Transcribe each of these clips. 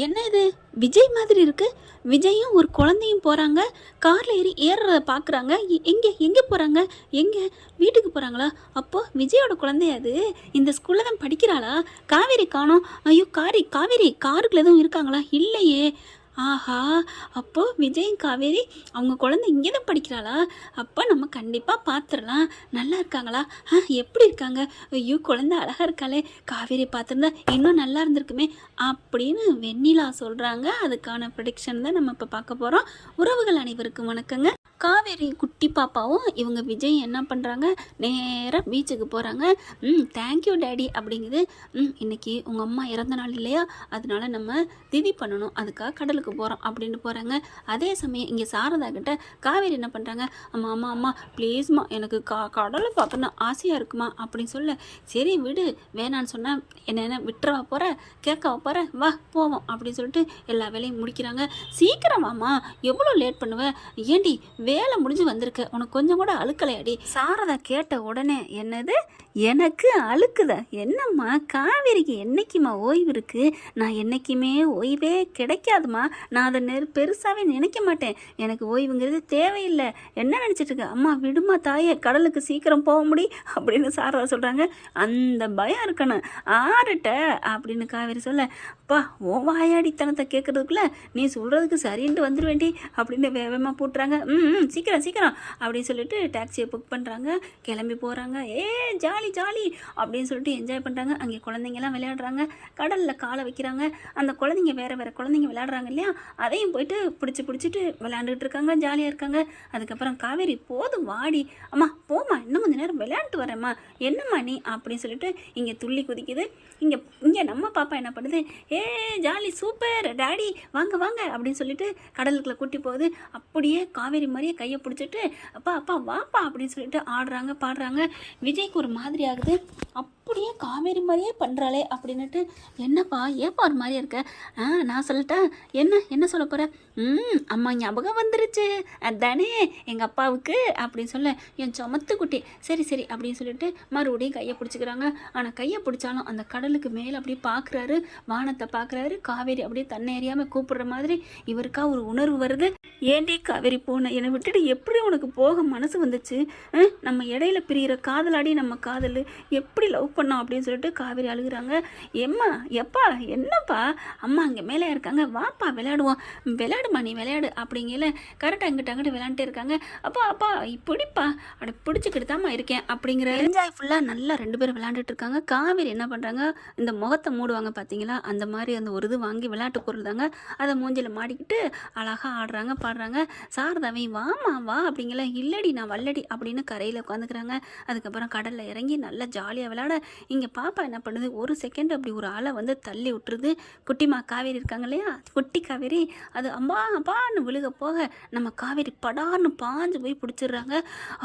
என்ன இது விஜய் மாதிரி இருக்கு. விஜயும் ஒரு குழந்தையும் போகிறாங்க. காரில் ஏறுறத பார்க்குறாங்க. எங்கே எங்கே போகிறாங்க? எங்கே வீட்டுக்கு போகிறாங்களா? அப்போது விஜயோட குழந்தை அது இந்த ஸ்கூலில் தான் படிக்கிறாளா? காவேரி காணோம். ஐயோ காவேரி காருக்குள்ள எதுவும் இருக்காங்களா? இல்லையே. ஆஹா, அப்போது விஜயும் காவேரி அவங்க குழந்தை இங்கே தான் படிக்கிறாளா? அப்போ நம்ம கண்டிப்பாக பார்த்துடலாம். நல்லா இருக்காங்களா? எப்படி இருக்காங்க? ஐயோ குழந்தை அழகாக இருக்காளே, காவேரி பார்த்துருந்தா இன்னும் நல்லா இருந்திருக்குமே அப்படின்னு வெண்ணிலா சொல்கிறாங்க. அதுக்கான ப்ரெடிக்ஷன் தான் நம்ம இப்போ பார்க்க போகிறோம். உறவுகள் அனைவருக்கும் வணக்கங்க. காவேரி குட்டி பாப்பாவும் இவங்க விஜய் என்ன பண்ணுறாங்க, நேராக பீச்சுக்கு போகிறாங்க. தேங்க்யூ டேடி அப்படிங்குது. இன்றைக்கி உங்கள் அம்மா இறந்த நாள் இல்லையா, அதனால நம்ம திதி பண்ணணும், அதுக்காக கடலுக்கு போகிறோம் அப்படின்னு போகிறாங்க. அதே சமயம் இங்கே சாரதா கிட்ட காவேரி என்ன பண்ணுறாங்க, அம்மா அம்மா அம்மா ப்ளீஸ்மா எனக்கு கடலை பார்க்கணும் ஆசையாக இருக்குமா அப்படின்னு சொல்ல, சரி விடு வேணான்னு சொன்னால் என்ன விட்டுறவா போகிற, கேட்கவா போகிற, வா போவோம் அப்படின்னு சொல்லிட்டு எல்லா வேலையும் முடிக்கிறாங்க. சீக்கிரமாம்மா, எவ்வளோ லேட் பண்ணுவேன், ஏண்டி வேலை முடிஞ்சு வந்திருக்க, உனக்கு கொஞ்சம் கூட அழுக்கலையாடி. சாரதா கேட்ட உடனே, என்னது எனக்கு அழுக்குதா? என்னம்மா காவேரிக்கு என்னைக்குமா ஓய்வு இருக்கு? நான் என்னைக்குமே ஓய்வே கிடைக்காதுமா. நான் அதை பெருசாகவே நினைக்க மாட்டேன். எனக்கு ஓய்வுங்கிறது தேவையில்லை. என்ன நினச்சிட்டு இருக்க? அம்மா விடுமா தாயே, கடலுக்கு சீக்கிரம் போக முடியும் அப்படின்னு சாரதா சொல்கிறாங்க. அந்த பயம் இருக்கணும் ஆறுட்ட அப்படின்னு காவேரி சொல்ல, அப்பா ஓ வாயாடித்தனத்தை கேட்குறதுக்குள்ள நீ சொல்கிறதுக்கு சரின்ட்டு வந்துடுவேண்டி அப்படின்னு வேகமாக போட்டுறாங்க. சீக்கிரம் சீக்கிரம் அப்படின்னு சொல்லிட்டு டாக்ஸியை புக் பண்ணுறாங்க. கிளம்பி போகிறாங்க. ஜாலி ஜாலி அப்படின்னு சொல்லிட்டு என்ஜாய் பண்ணுறாங்க. அங்கே குழந்தைங்கலாம் விளையாடுறாங்க. கடலில் காலை வைக்கிறாங்க. அந்த குழந்தைங்க வேறு குழந்தைங்க விளையாடுறாங்க இல்லையா, அதையும் போயிட்டு பிடிச்சிட்டு விளையாண்டுட்டு இருக்காங்க. ஜாலியாக இருக்காங்க. அதுக்கப்புறம் காவேரி போதும் வாடி, அம்மா போமா, இன்னும் கொஞ்சம் நேரம் விளையாண்டு வரேம்மா, என்னம்மா நீ அப்படின்னு சொல்லிட்டு இங்கே துள்ளி குதிக்குது. இங்கே நம்ம பாப்பா என்ன பண்ணுது, ஜாலி சூப்பர் டாடி வாங்க வாங்க அப்படின்னு சொல்லிட்டு கடலுக்குள்ளே கூட்டி போகுது. அப்படியே காவேரி மாதிரியே கையை பிடிச்சிட்டு அப்பா அப்பா வாப்பா அப்படின்னு சொல்லிட்டு ஆடுறாங்க பாடுறாங்க. விஜய்க்கு ஒரு மாதிரி ஆகுது. அப்படியே காவேரி மாதிரியே பண்ணுறாளே அப்படின்னுட்டு, என்னப்பா ஏப்பா ஒரு மாதிரியே இருக்க? நான் சொல்லிட்டேன், என்ன சொல்ல போகிறேன்? அம்மா ஞாபகம் வந்துருச்சு அதானே எங்கள் அப்பாவுக்கு அப்படின்னு சொல்ல, என் சமத்து குட்டி சரி சரி அப்படின்னு சொல்லிட்டு மறுபடியும் கையை பிடிச்சிக்கிறாங்க. ஆனால் கையை பிடிச்சாலும் அந்த கடலுக்கு மேலே அப்படியே பார்க்குறாரு, வானத்தை பார்க்குறாரு. காவேரி அப்படியே தன்னை அறியாமல் கூப்பிடுற மாதிரி இவருக்கா ஒரு உணர்வு வருது. ஏண்டி காவேரி போன, என்னை விட்டுட்டு எப்படி உனக்கு போக மனசு வந்துச்சு? நம்ம இடையில பிரிகிற காதலாடி நம்ம காதல் எப்படி லவ் பண்ணோம் அப்படின்னு சொல்லிட்டு காவேரி அழுகுறாங்க. எம்மா எப்பா என்னப்பா, அம்மா அங்கே மேலே இருக்காங்க, வாப்பா விளையாடுவோம், விளையாடுமா நீ விளையாடு அப்படிங்கல கரெக்டாக அங்கிட்ட விளையாண்டுட்டே இருக்காங்க. அப்பா இப்படிப்பா அப்படி பிடிச்சிக்கிட்டு தாம்மா இருக்கேன் அப்படிங்கிற என்ஜாய் ஃபுல்லாக நல்லா 2 பேரும் விளையாண்டுட்டு இருக்காங்க. காவேரி என்ன பண்ணுறாங்க, இந்த முகத்தை மூடுவாங்க பார்த்தீங்களா, அந்த மாதிரி அந்த ஒரு இது வாங்கி விளையாட்டு பொருள் தாங்க, அதை மூஞ்சில் மாடிக்கிட்டு அழகாக ஆடுறாங்க பாடுறாங்க. சாரதாவை வாமா வா அப்படிங்கல, இல்லடி நான் வல்லடி அப்படின்னு கரையில் உட்காந்துக்கிறாங்க. அதுக்கப்புறம் கடலில் இறங்கி நல்லா ஜாலியாக விளையாட, இங்கே பாப்பா என்ன பண்ணுது, ஒரு செகண்ட் அப்படி ஒரு ஆளை வந்து தள்ளி விட்டுருது. குட்டிமா காவேரி இருக்காங்க இல்லையா, குட்டி காவேரி, அது அம்மா அப்பான்னு விழுக போக நம்ம காவேரி படான்னு பாஞ்சு போய் பிடிச்சிடுறாங்க.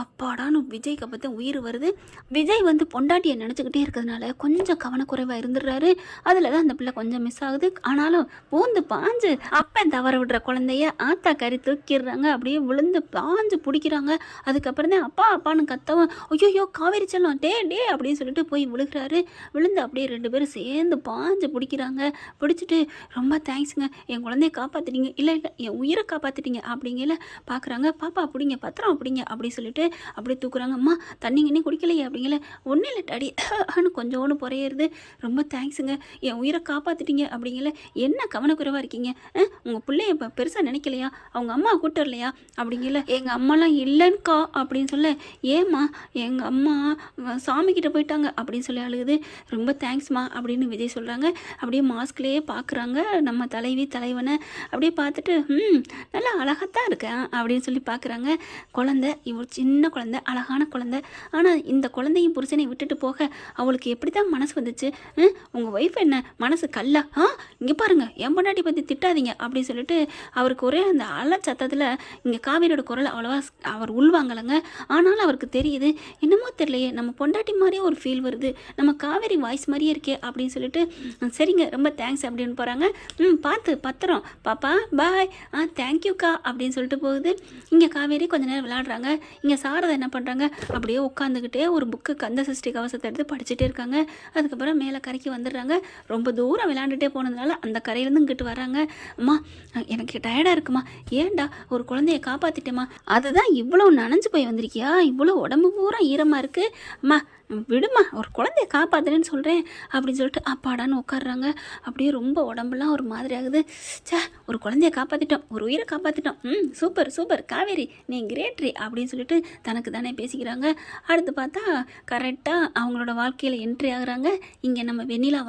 அப்பாடான்னு விஜய்க்கு அப்போ உயிர் வருது. விஜய் வந்து பொண்டாட்டியை நினச்சிக்கிட்டே இருக்கிறதுனால கொஞ்சம் கவனக்குறைவாக இருந்துடுறாரு. அதில் தான் அந்த பிள்ளை கொஞ்சம் மிஸ் ஆகுது. ஆனாலும் பூந்து பாஞ்சு அப்பன் தவற விடுற குழந்தைய ஆத்தா கறி தூக்கிடுறாங்க. அப்படியே விழுந்து பாஞ்சு பிடிக்கிறாங்க. அதுக்கப்புறம் தான் அப்பா அப்பான்னு கத்தவும், ஐயோ காவேரி செல்லம் டே அப்படின்னு சொல்லிட்டு போய் விழுகிறாரு. விழுந்து அப்படியே 2 பேரும் சேர்ந்து பாஞ்சு பிடிக்கிறாங்க. பிடிச்சிட்டு, ரொம்ப தேங்க்ஸுங்க, என் குழந்தைய காப்பாற்றிட்டீங்க, இல்லை என் உயிரை காப்பாற்றிட்டீங்க அப்படிங்கல பார்க்குறாங்க. பாப்பா பிடிங்க பத்திரம் அப்படிங்க அப்படின்னு சொல்லிட்டு அப்படியே தூக்குறாங்க. அம்மா தண்ணி கிண்ணி குடிக்கலையே அப்படிங்கல, ஒன்றும் இல்லை டாடி கொஞ்சோன்னு புறையிறது, ரொம்ப தேங்க்ஸுங்க, என் உயிரை காப்பாற்றிட்டீங்க அப்படிங்கல, என்ன கவனக்குறைவாக இருக்கீங்க, உங்கள் பிள்ளைய இப்போ பெருசாக நினைக்கலையா, அவங்க அம்மா கூட்டு வரலையா அப்படிங்கல, எங்கள் அம்மாலாம் இல்லைன்னுக்கா அப்படின்னு சொல்ல, ஏம்மா எங்கள் அம்மா சாமிக்கிட்ட போயிட்டாங்க அப்படின்னு சொல்லி அழுகுது. ரொம்ப தேங்க்ஸ்மா அப்படின்னு விஜய் சொல்கிறாங்க. அப்படியே மாஸ்க்லேயே பார்க்குறாங்க நம்ம தலைவனை. அப்படியே பார்த்துட்டு நல்லா அழகாத்தான் இருக்கேன் அப்படின்னு சொல்லி பார்க்குறாங்க. குழந்தை இவ்வளோ சின்ன குழந்தை, அழகான குழந்தை. ஆனால் இந்த குழந்தையும் புருஷனை விட்டுட்டு போக அவளுக்கு எப்படி தான் மனசு வந்துச்சு? உங்கள் ஒய்ஃப் என்ன மனசு கல்லா? இங்கே பாருங்கள், என் பொண்டாட்டி பற்றி திட்டாதீங்க அப்படின்னு சொல்லிட்டு அவருக்கு ஒரே அந்த சத்தத்தில் இங்கே காவேரியோட குரல் அவ்வளோவா அவர் உள்வாங்கலைங்க. ஆனாலும் அவருக்கு தெரியுது, என்னமோ தெரியலையே நம்ம பொண்டாட்டி மாதிரியே ஒரு ஃபீல் வருது, நம்ம காவேரி வாய்ஸ் மாதிரியே இருக்கே அப்படின்னு சொல்லிட்டு, சரிங்க ரொம்ப தேங்க்ஸ் அப்படின்னு போகிறாங்க. பார்த்து பத்திரம் பாப்பா பாய், தேங்க்யூக்கா அப்படின்னு சொல்லிட்டு போகுது. இங்கே காவேரி கொஞ்ச நேரம் விளையாடுறாங்க. இங்கே சாரதா என்ன பண்ணுறாங்க, பண்ணுறாங்க, அப்படியே உட்காந்துக்கிட்டே ஒரு புக்கு கந்த சஷ்டி கவசத்தை எடுத்து படிச்சுட்டே இருக்காங்க. அதுக்கப்புறம் மேலே கரைக்கு வந்துடுறாங்க. ரொம்ப தூரம் விளையாண்டுட்டே போனதுனால அந்த கரையிலேருந்து இங்கிட்டு வராங்க. அம்மா எனக்கு டயர்டாக இருக்குமா, ஏன்டா ஒரு குழந்தைய காப்பாற்றிட்டேம்மா, அதுதான் இவ்வளோ நனைஞ்சு போய் வந்திருக்கியா, இவ்வளோ உடம்பு பூரா ஈரமாக இருக்குது, அம்மா விடுமா ஒரு குழந்தைய காப்பாற்றுறேன்னு சொல்கிறேன் அப்படின்னு சொல்லிட்டு அப்பாடான்னு உட்காடுறாங்க. அப்படியே ரொம்ப உடம்புலாம் ஒரு மாதிரி ஆகுது. சே, ஒரு குழந்தைய காப்பாற்றிட்டோம், ஒரு உயிரை காப்பாற்றிட்டோம், சூப்பர் சூப்பர் காவேரி, நீ கிரேட்ரி அப்படின்னு சொல்லிட்டு தனக்கு தானே பேசிக்கிறாங்க. அடுத்து பார்த்தா கரெக்டாக அவங்களோட வாழ்க்கையில் என்ட்ரி ஆகுறாங்க. இங்கே நம்ம வெண்ணிலா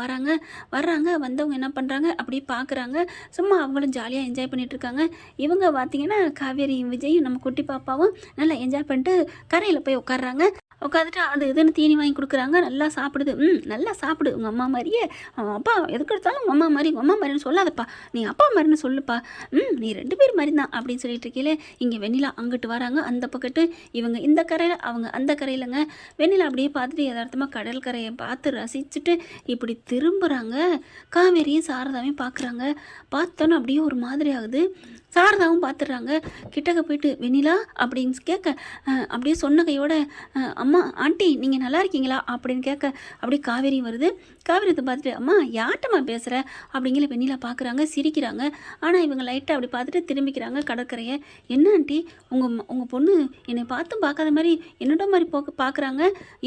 வர்றாங்க. வந்தவங்க என்ன பண்ணுறாங்க அப்படியே பார்க்குறாங்க. சும்மா அவங்களும் ஜாலியாக என்ஜாய் பண்ணிகிட்டு இருக்காங்க. இவங்க பார்த்தீங்கன்னா காவேரியும் விஜயும் நம்ம குட்டி பாப்பாவும் நல்லா என்ஜாய் பண்ணிட்டு கரையில் போய் உட்காடுறாங்க. உட்காந்துட்டு அது இதுன்னு தீனி வாங்கி கொடுக்குறாங்க. நல்லா சாப்பிடுது. நல்லா சாப்பிடு, உங்கள் அம்மா மாதிரியே. அப்பா எதுக்கு எடுத்தாலும் உங்கள் அம்மா மாதிரின்னு சொல்லாதப்பா, நீ அப்பா மாதிரின்னு சொல்லுப்பா. நீ 2 பேர் மாதிரி தான் அப்படின்னு சொல்லிட்டு இருக்கீங்களே. இங்கே வெண்ணிலா அங்கிட்டு வராங்க, அந்த பக்கத்து இவங்க இந்த கரையில், அவங்க அந்த கரையிலங்க. வெண்ணிலா அப்படியே பார்த்துட்டு யதார்த்தமாக கடல் கரையை பார்த்து ரசிச்சுட்டு இப்படி திரும்புகிறாங்க. காவேரியும் சாரதாவையும் பார்க்குறாங்க. பார்த்தோன்னு அப்படியே ஒரு மாதிரி ஆகுது. சாரதாவும் பார்த்துடுறாங்க. கிட்டக்க போயிட்டு வெண்ணிலா அப்படின்னு கேட்க, அப்படியே சொன்ன கையோட அம்மா ஆண்டி நீங்கள் நல்லா இருக்கீங்களா அப்படின்னு கேட்க, அப்படியே காவேரி வருது. காவேரியத்தை பார்த்துட்டு அம்மா யார்ட்டம்மா பேசுகிற அப்படிங்கிற வெண்ணிலா பார்க்குறாங்க, சிரிக்கிறாங்க. ஆனால் இவங்க லைட்டாக அப்படி பார்த்துட்டு திரும்பிக்கிறாங்க கடற்கரையை. என்ன ஆண்டி உங்கள் பொண்ணு என்னை பார்த்தும் பார்க்காத மாதிரி என்னோட மாதிரி பார்க்குறாங்க,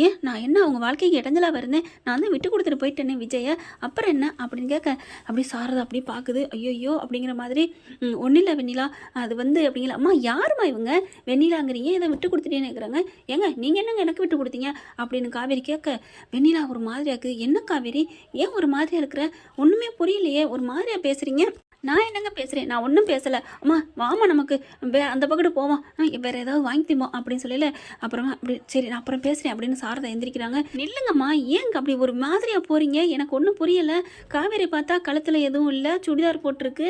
ஏன் நான் என்ன அவங்க வாழ்க்கைக்கு இடைஞ்சலாக வருந்தேன், நான் தான் விட்டு கொடுத்துட்டு போயிட்டேனே விஜயை, அப்புறம் என்ன அப்படின்னு கேட்க, அப்படியே சாரதா அப்படியே பார்க்குது. ஐயோ அப்படிங்கிற மாதிரி. ஒன்றும் இல்லை வெண்ணிலா, அது வந்து அப்படிங்கிற அம்மா யாருமா இவங்க வெண்ணிலாங்கிறீங்க, இதை விட்டு கொடுத்துட்டேன்னு இருக்கிறாங்க, ஏங்க நீங்கள் என்னங்க எனக்கு விட்டு கொடுத்தீங்க அப்படின்னு காவேரி கேட்க, வெண்ணிலா ஒரு மாதிரியா இருக்குது. என்ன காவேரி ஏன் ஒரு மாதிரியா இருக்கிற, ஒன்றுமே புரியலையே, ஒரு மாதிரியா பேசுகிறீங்க. நான் என்னங்க பேசுகிறேன், நான் ஒன்றும் பேசலை. அம்மா வாமா நமக்கு அந்த பக்கத்து போவோம், வேறு ஏதாவது வாங்கி தீமோ அப்படின்னு சொல்லல. அப்புறமா அப்படி சரி நான் அப்புறம் பேசுகிறேன் அப்படின்னு சாரதா எந்திரிக்கிறாங்க. நில்லுங்கம்மா, ஏங்க அப்படி ஒரு மாதிரியாக போகிறீங்க, எனக்கு ஒன்றும் புரியலை. காவேரி பார்த்தா கழுத்தில் எதுவும் இல்லை, சுடிதார் போட்டிருக்கு,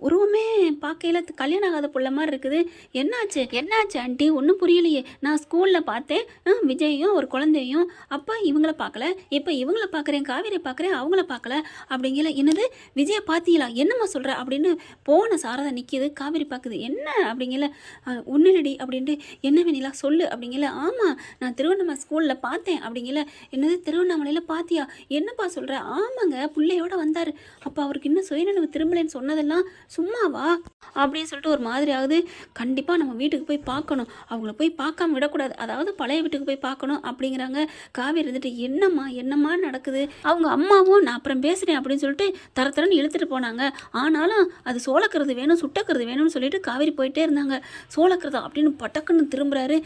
உருவமே பார்க்கையில் கல்யாணம் ஆகாத புள்ள மாதிரி இருக்குது. என்னாச்சு ஆண்டி, ஒன்றும் புரியலையே. நான் ஸ்கூலில் பார்த்தேன் விஜயையும் ஒரு குழந்தையும், அப்பா இவங்கள பார்க்கல, இப்போ இவங்கள பார்க்குறேன், காவேரி பார்க்குறேன், அவங்கள பார்க்கல அப்படிங்கல. என்னது விஜயை பார்த்தீங்களா, என்னம்மா சொல்கிற அப்படின்னு போன சாரதா நிற்கிது. காவேரி பார்க்குது. என்ன அப்படிங்கல. ஒன்றுலடி அப்படின்ட்டு, என்ன வேணிலா சொல்லு அப்படிங்கல. ஆமாம் நான் திருவண்ணாமலை ஸ்கூலில் பார்த்தேன் அப்படிங்கல. என்னது திருவண்ணாமலையில் பார்த்தியா, என்னப்பா சொல்கிற, ஆமாங்க பிள்ளையோட வந்தார், அப்போ அவருக்கு இன்னும் சுயநினைவு திரும்பலைன்னு சொன்னதெல்லாம் சும்மாவா அப்படின்னு சொல்லிட்டு ஒரு மாதிரி ஆகுது. கண்டிப்பாக நம்ம வீட்டுக்கு போய் பார்க்கணும், அவங்கள போய் பார்க்காம விடக்கூடாது, அதாவது பழைய வீட்டுக்கு போய் பார்க்கணும் அப்படிங்கிறாங்க. காவேரி இருந்துட்டு என்னம்மா நடக்குது, அவங்க அம்மாவும் நான் அப்புறம் பேசுகிறேன் அப்படின்னு சொல்லிட்டு தரத்தரன்னு இழுத்துட்டு போனாங்க. ஆனாலும் அது சோளக்கிறது வேணும், சுட்டக்கிறது வேணும்னு சொல்லிட்டு காவேரி போயிட்டே இருந்தாங்க. சோளக்கிறதா அப்படின்னு பட்டக்குன்னு திரும்புறாரு.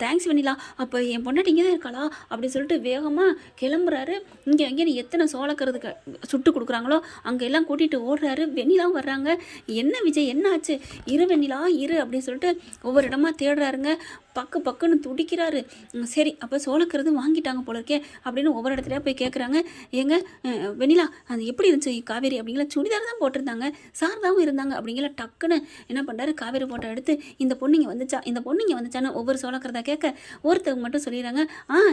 தேங்க்ஸ் வெண்ணிலா, அப்போ என் பொண்டாட்டி இங்கே தான் இருக்காளா அப்படின்னு சொல்லிட்டு வேகமாக கிளம்புறாரு. இங்கே எத்தனை சோளக்கிறதுக்கு சுட்டு கொடுக்குறாங்களோ அங்கே எல்லாம் கூட்டிகிட்டு ஓடுறாரு. வெண்ணிலாவும் வர்றாங்க. என்ன விஜய் என்ன ஆச்சு, இரு வெண்ணிலா இரு அப்படின்னு சொல்லிட்டு ஒவ்வொரு இடமா தேடுறாருங்க. பக்குன்னு துடிக்கிறாரு. சரி அப்போ சோளக்கிறது வாங்கிட்டாங்க போல இருக்கே அப்படின்னு ஒவ்வொரு இடத்துலையா போய் கேட்குறாங்க. ஏங்க வெண்ணிலா அது எப்படி இருந்துச்சு காவேரி அப்படிங்கிற, சுடிதார் தான் போட்டிருந்தாங்க, சாரதாவும் இருந்தாங்க அப்படிங்கிற. டக்குன்னு என்ன பண்ணுறாரு, காவேரி போட்டோ எடுத்து இந்த பொண்ணுங்க வந்துச்சான்னு ஒவ்வொரு சோளக்கிறதா கேட்க, ஒருத்தவங்க மட்டும் சொல்லிடுறாங்க,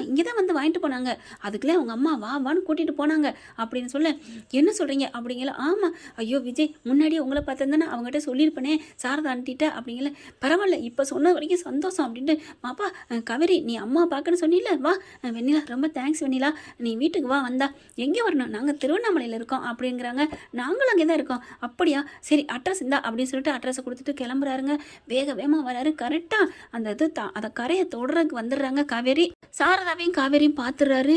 இங்கே தான் வந்து வாங்கிட்டு போனாங்க, அதுக்குள்ளே அவங்க அம்மா வான்னு கூட்டிகிட்டு போனாங்க அப்படின்னு சொல்ல, என்ன சொல்கிறீங்க அப்படிங்கிற. ஆமாம் ஐயோ விஜய் முன்னாடியே உங்களை பார்த்துருந்தானே அவங்ககிட்ட சொல்லியிருப்பேனே சாரதா அனுட்டிட்ட அப்படிங்கிற. பரவாயில்ல இப்போ சொன்ன வரைக்கும் சந்தோஷம் அப்படின்ட்டு. மாப்பா காவேரி நீ அம்மா பார்க்கன்னு சொன்னில, வா வெண்ணிலா ரொம்ப தேங்க்ஸ் வெண்ணிலா, நீ வீட்டுக்கு வா, வந்தா எங்கே வரணும், நாங்கள் திருவண்ணாமலையில் இருக்கோம் அப்படிங்கிறாங்க. நாங்களும் அங்கே தான் இருக்கோம், அப்படியா சரி அட்ரஸ் இந்தா அப்படின்னு சொல்லிட்டு அட்ரஸை கொடுத்துட்டு கிளம்புறாருங்க. வேகமாக வராரு. கரெக்டாக அந்த கரையை தொடர்றதுக்கு வந்துடுறாங்க காவேரி. சாரதாவையும் காவேரியும் பார்த்துடுறாரு.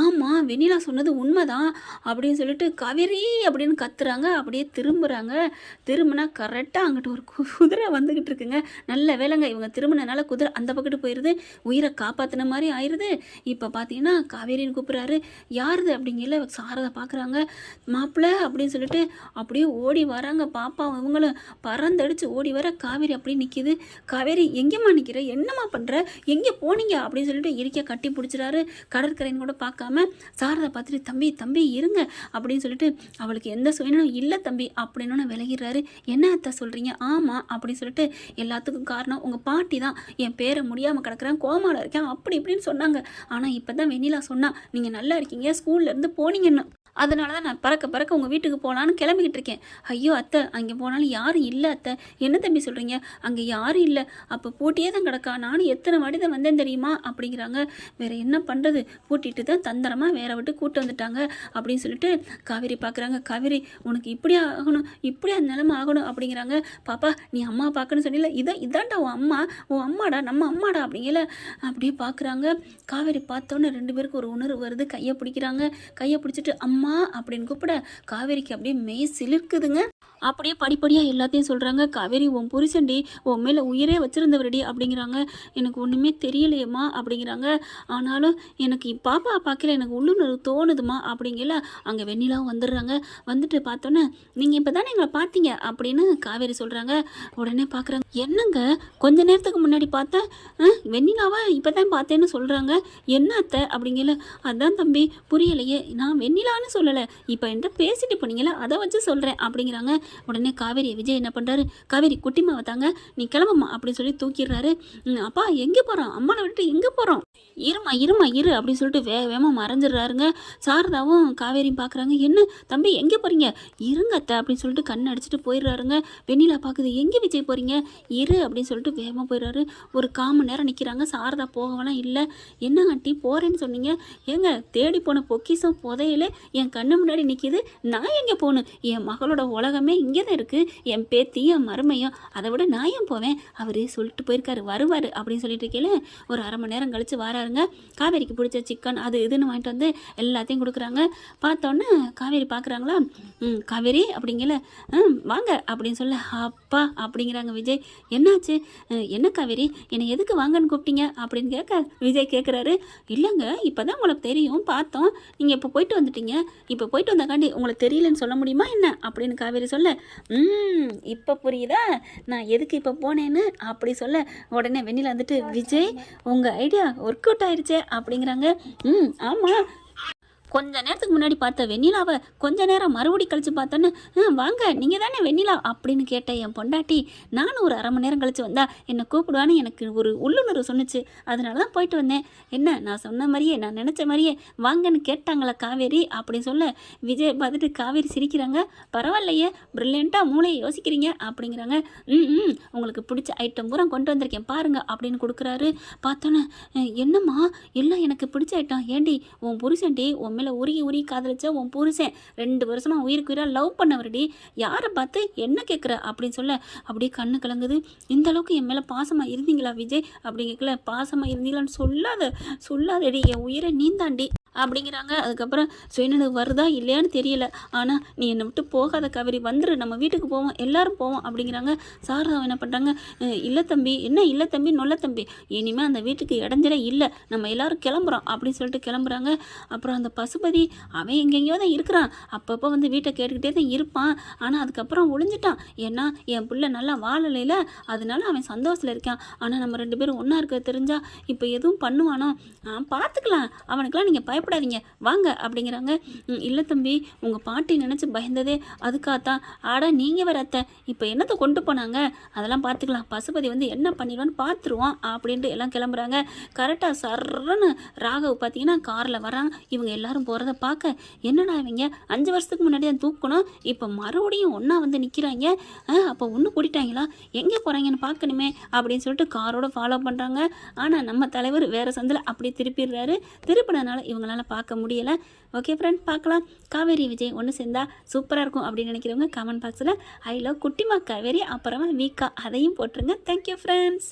ஆமாம் வெண்ணிலா சொன்னது உண்மைதான் அப்படின்னு சொல்லிட்டு காவேரி அப்படின்னு கத்துறாங்க. அப்படியே திரும்பினா கரெக்டாக அங்கிட்டு ஒரு குதிரை வந்துக்கிட்டு இருக்குங்க. நல்ல வேலைங்க இவங்க திரும்பினால குதிரை அந்த பக்கத்து போயிடுது, உயிரை காப்பாற்றின மாதிரி ஆயிடுது. இப்போ பார்த்தீங்கன்னா காவேரின்னு கூப்பிட்றாரு. யாருது அப்படிங்கல. சாரதா பார்க்குறாங்க. மாப்பிள்ளை அப்படின்னு சொல்லிட்டு அப்படியே ஓடி வராங்க. பாப்பா இவங்களும் பறந்தடிச்சு ஓடி வர காவேரி அப்படியே நிற்கிது. காவேரி எங்கேம்மா நிற்கிற, என்னம்மா பண்ணுற, எங்கே போனீங்க அப்படின்னு சொல்லிட்டு இருக்க கட்டி பிடிச்சிறாரு. கடற்கரைன்னு கூட பார்க்காம சாரதா பார்த்துட்டு தம்பி இருங்க அப்படின்னு சொல்லிட்டு, அவளுக்கு எந்த சுயனும் இல்லை தம்பி அப்படின்னு விலகிடுறாரு. என்ன அத்தை சொல்கிறீங்க, ஆமாம் அப்படின்னு சொல்லிட்டு, எல்லாத்துக்கும் காரணம் உங்கள் பாட்டி தான், என் வேற முடியாமல் கிடக்குறேன், கோமாவில் இருக்கேன் அப்படி இப்படின்னு சொன்னாங்க. ஆனால் இப்போ தான் வெண்ணிலா சொன்னா நீங்கள் நல்லா இருக்கீங்க, ஸ்கூல்லேருந்து போனீங்கன்னு. அதனால தான் நான் பறக்க பறக்க உங்கள் வீட்டுக்கு போகலான்னு கிளம்பிக்கிட்டு இருக்கேன். ஐயோ அத்தை, அங்கே போனாலும் யாரும் இல்லை அத்தை. என்ன தம்பி சொல்கிறீங்க? அங்கே யாரும் இல்லை, அப்போ பூட்டியே தான் கிடக்கா. நானும் எத்தனை வாடி தான் வந்தேன் தெரியுமா அப்படிங்கிறாங்க. வேறு என்ன பண்ணுறது, பூட்டிட்டு தான் தந்திரமாக வேற விட்டு கூட்டு வந்துட்டாங்க அப்படின்னு சொல்லிட்டு காவேரி பார்க்குறாங்க. காவேரி உனக்கு இப்படி ஆகணும், இப்படி அந்த நிலைமை ஆகணும் அப்படிங்கிறாங்க. பாப்பா நீ அம்மா பார்க்கணும்னு சொன்னீங்களா, இதான்டா உன் அம்மாடா, நம்ம அம்மாடா அப்படிங்கல. அப்படியே பார்க்குறாங்க. காவேரி பார்த்தோன்னே 2 பேருக்கு ஒரு உணர்வு வருது. கையை பிடிக்கிறாங்க. கையை பிடிச்சிட்டு அம்மா அப்படின்னு கூப்பிட காவேரிக்கு அப்படியே மெய் சிலிர்க்குதுங்க. அப்படியே படிப்படியாக எல்லாத்தையும் சொல்கிறாங்க. காவேரி உன் புருஷன்டி, உன் மேலே உயிரே வச்சுருந்தவரடி அப்படிங்கிறாங்க. எனக்கு ஒன்றுமே தெரியலையம்மா அப்படிங்கிறாங்க. ஆனாலும் எனக்கு பாப்பா பார்க்கல, எனக்கு உள்ளுணர்வு தோணுதுமா அப்படிங்கல. அங்கே வெண்ணிலாவும் வந்துடுறாங்க. வந்துட்டு பார்த்தோன்னே நீங்கள் இப்போ தானே எங்களை பார்த்தீங்க அப்படின்னு காவேரி சொல்கிறாங்க. உடனே பார்க்குறாங்க. என்னங்க கொஞ்ச நேரத்துக்கு முன்னாடி பார்த்தேன், வெண்ணிலாவை இப்போ தான் பார்த்தேன்னு சொல்கிறாங்க, என்ன அத்தை அப்படிங்கல. அதான் தம்பி புரியலையே, நான் வெண்ணிலான்னு சொல்லலை, இப்போ என்கிட்ட பேசிட்டு போனீங்களா அதை வச்சு சொல்கிறேன் அப்படிங்கிறாங்க. உடனே காவேரி விஜய் என்ன பண்ணுறாரு, காவேரி குட்டிமாவை தாங்க, நீ கிளம்பம்மா அப்படின்னு சொல்லி தூக்கிடுறாரு. அப்பா எங்கே போகிறோம், அம்மாவை விட்டு எங்கே போகிறோம், இருமா இரு அப்படின்னு சொல்லிட்டு வேகமாக மறைஞ்சிடுறாருங்க. சாரதாவும் காவேரியும் பார்க்குறாங்க. என்ன தம்பி எங்கே போகிறீங்க, இருங்க அத்தை அப்படின்னு சொல்லிட்டு கண்ணை அடிச்சுட்டு போயிடுறாருங்க. வெண்ணிலா பார்க்குது. எங்கே விஜய் போகிறீங்க, இரு அப்படின்னு சொல்லிட்டு வேகமாக போயிடுறாரு. ஒரு 1/4 மணி நேரம் நிற்கிறாங்க. சாரதா போகவெல்லாம் இல்லை. என்ன ஆண்டி போகிறேன்னு சொன்னீங்க, ஏங்க தேடி போன பொக்கிசம் புதையில என் கண்ணு முன்னாடி நிற்கிது, நான் எங்கே போகணும், என் மகளோட உலகமே இங்கே தான் இருக்குது, என் பேத்தியும் என் மருமையும், அதை விட நான் ஏன் போவேன், அவர் சொல்லிட்டு போயிருக்காரு வருவார் அப்படின்னு சொல்லிட்டு இருக்கேன். ஒரு 1/2 மணி நேரம் கழித்து வராருங்க. காவேரிக்கு பிடிச்ச சிக்கன் அது இதுன்னு வாங்கிட்டு வந்து எல்லாத்தையும் கொடுக்குறாங்க. பார்த்தோன்னே காவேரி பார்க்குறாங்களா, காவேரி அப்படிங்கல, வாங்க அப்படின்னு சொல்ல, அப்பா அப்படிங்கிறாங்க விஜய். என்னாச்சு, என்ன காவேரி என்னை எதுக்கு வாங்கன்னு கூப்பிட்டீங்க அப்படின்னு கேட்க விஜய் கேட்குறாரு. இல்லைங்க இப்போ தான் உங்களுக்கு தெரியும் பார்த்தோம், நீங்கள் இப்போ போயிட்டு வந்துட்டீங்க, இப்போ போயிட்டு வந்தக்காண்டி உங்களுக்கு தெரியலன்னு சொல்ல முடியுமா என்ன அப்படின்னு காவேரி சொல்ல, இப்போ புரியுதா நான் எதுக்கு இப்போ போனேன்னு அப்படி சொல்ல. உடனே வெண்ணிலா வந்துட்டு, விஜய் உங்கள் ஐடியா ஒர்க் அவுட் ஆயிடுச்சே அப்படிங்கிறாங்க. ஆமாம், கொஞ்ச நேரத்துக்கு முன்னாடி பார்த்த வெண்ணிலாவை கொஞ்ச நேரம் மறுபடி கழித்து பார்த்தோன்னு, வாங்க நீங்கள் தானே வெண்ணிலா அப்படின்னு கேட்டேன் என் பொண்டாட்டி. நானும் ஒரு 1/2 மணி நேரம் கழித்து வந்தா என்னை கூப்பிடுவான்னு எனக்கு ஒரு உள்ளுணர்வு சொன்னிச்சு, அதனால தான் போயிட்டு வந்தேன். என்ன நான் சொன்ன மாதிரியே நான் நினச்ச மாதிரியே வாங்கன்னு கேட்டாங்களா காவேரி அப்படின்னு சொல்ல, விஜய் பார்த்துட்டு காவேரி சிரிக்கிறாங்க. பரவாயில்லையே ப்ரில்லியண்ட்டாக மூளையை யோசிக்கிறீங்க அப்படிங்கிறாங்க. உங்களுக்கு பிடிச்ச ஐட்டம் பூரா கொண்டு வந்திருக்கேன் பாருங்க அப்படின்னு கொடுக்குறாரு. பார்த்தோன்னே என்னம்மா எல்லாம் எனக்கு பிடிச்ச ஐட்டம், ஏண்டி உன் புருஷன்டி உன் மேலே உருகி காதலிச்சா உன் புருஷன் 2 வருஷமாக உயிருக்கு உயிராக லவ் பண்ணவரடி, யாரை பார்த்து என்ன கேட்குற அப்படின்னு சொல்ல அப்படியே கண்ணு கலங்குது. இந்த அளவுக்கு என் மேலே பாசமாக இருந்தீங்களா விஜய் அப்படி கேட்கல. பாசமாக இருந்தீங்களான்னு சொல்லாதடி, என் உயிரை நீந்தாண்டி அப்படிங்கிறாங்க. அதுக்கப்புறம் சுயநினைவு வருதா இல்லையான்னு தெரியல, ஆனால் நீ என்னை விட்டு போகாத காவேரி, வந்துரு நம்ம வீட்டுக்கு போவோம் எல்லாரும் போவோம் அப்படிங்கிறாங்க. சாரதா என்ன பண்ணுறாங்க, இல்லை தம்பி, என்ன இல்லை தம்பி நொல்ல தம்பி, இனிமேல் அந்த வீட்டுக்கு இடஞ்சிட இல்லை, நம்ம எல்லாரும் கிளம்புறோம் அப்படின்னு சொல்லிட்டு கிளம்புறாங்க. அப்புறம் அந்த பசுபதி அவன் எங்கெங்கேயோ தான் இருக்கிறான், அப்பப்போ வந்து வீட்டை கேட்டுக்கிட்டே தான் இருப்பான், ஆனால் அதுக்கப்புறம் ஒளிஞ்சிட்டான். ஏன்னா என் பிள்ளை நல்லா வாழலைல, அதனால அவன் சந்தோஷத்தில் இருக்கான். ஆனால் நம்ம 2 பேரும் ஒன்றா இருக்க தெரிஞ்சா இப்போ எதுவும் பண்ணுவானோ, பார்த்துக்கலாம், அவனுக்கெல்லாம் நீங்கள் பயப்படாதீங்க வாங்க அப்படிங்கிறாங்க. இல்லை தம்பி உங்கள் பாட்டி நினச்சி பயந்ததே அதுக்காகத்தான். ஆடா நீங்கள் வேற அத்தை, இப்போ என்னத்தை கொண்டு போனாங்க அதெல்லாம் பார்த்துக்கலாம், பசுபதி வந்து என்ன பண்ணிடுவான்னு பார்த்துருவான் அப்படின்ட்டு எல்லாம் கிளம்புறாங்க. கரெக்டாக சர்றன்னு ராகவ் பார்த்தீங்கன்னா காரில் வராங்க. இவங்க எல்லாரும் போகிறத பார்க்க, என்னடா இவங்க 5 வருஷத்துக்கு முன்னாடி தான் தூக்கணும், இப்போ மறுபடியும் ஒன்றா வந்து நிற்கிறாங்க, அப்போ ஒன்று கூட்டிட்டாங்களா, எங்கே போகிறாங்கன்னு பார்க்கணுமே அப்படின்னு சொல்லிட்டு காரோட ஃபாலோ பண்ணுறாங்க. ஆனால் நம்ம தலைவர் வேறு சந்தில் அப்படியே திருப்பிடுறாரு. திருப்பினதுனால இவங்களால பார்க்க முடியலை. ஓகே ஃப்ரெண்ட், பார்க்கலாம். காவேரி விஜய் ஒன்று சேர்ந்தா சூப்பராக இருக்கும் அப்படின்னு நினைக்கிறவங்க கமெண்ட் பாக்ஸில் ஐ லவ் குட்டிமா காவேரி அப்புறமா வீக்கா அதையும் போட்டுருங்க. Thank you friends.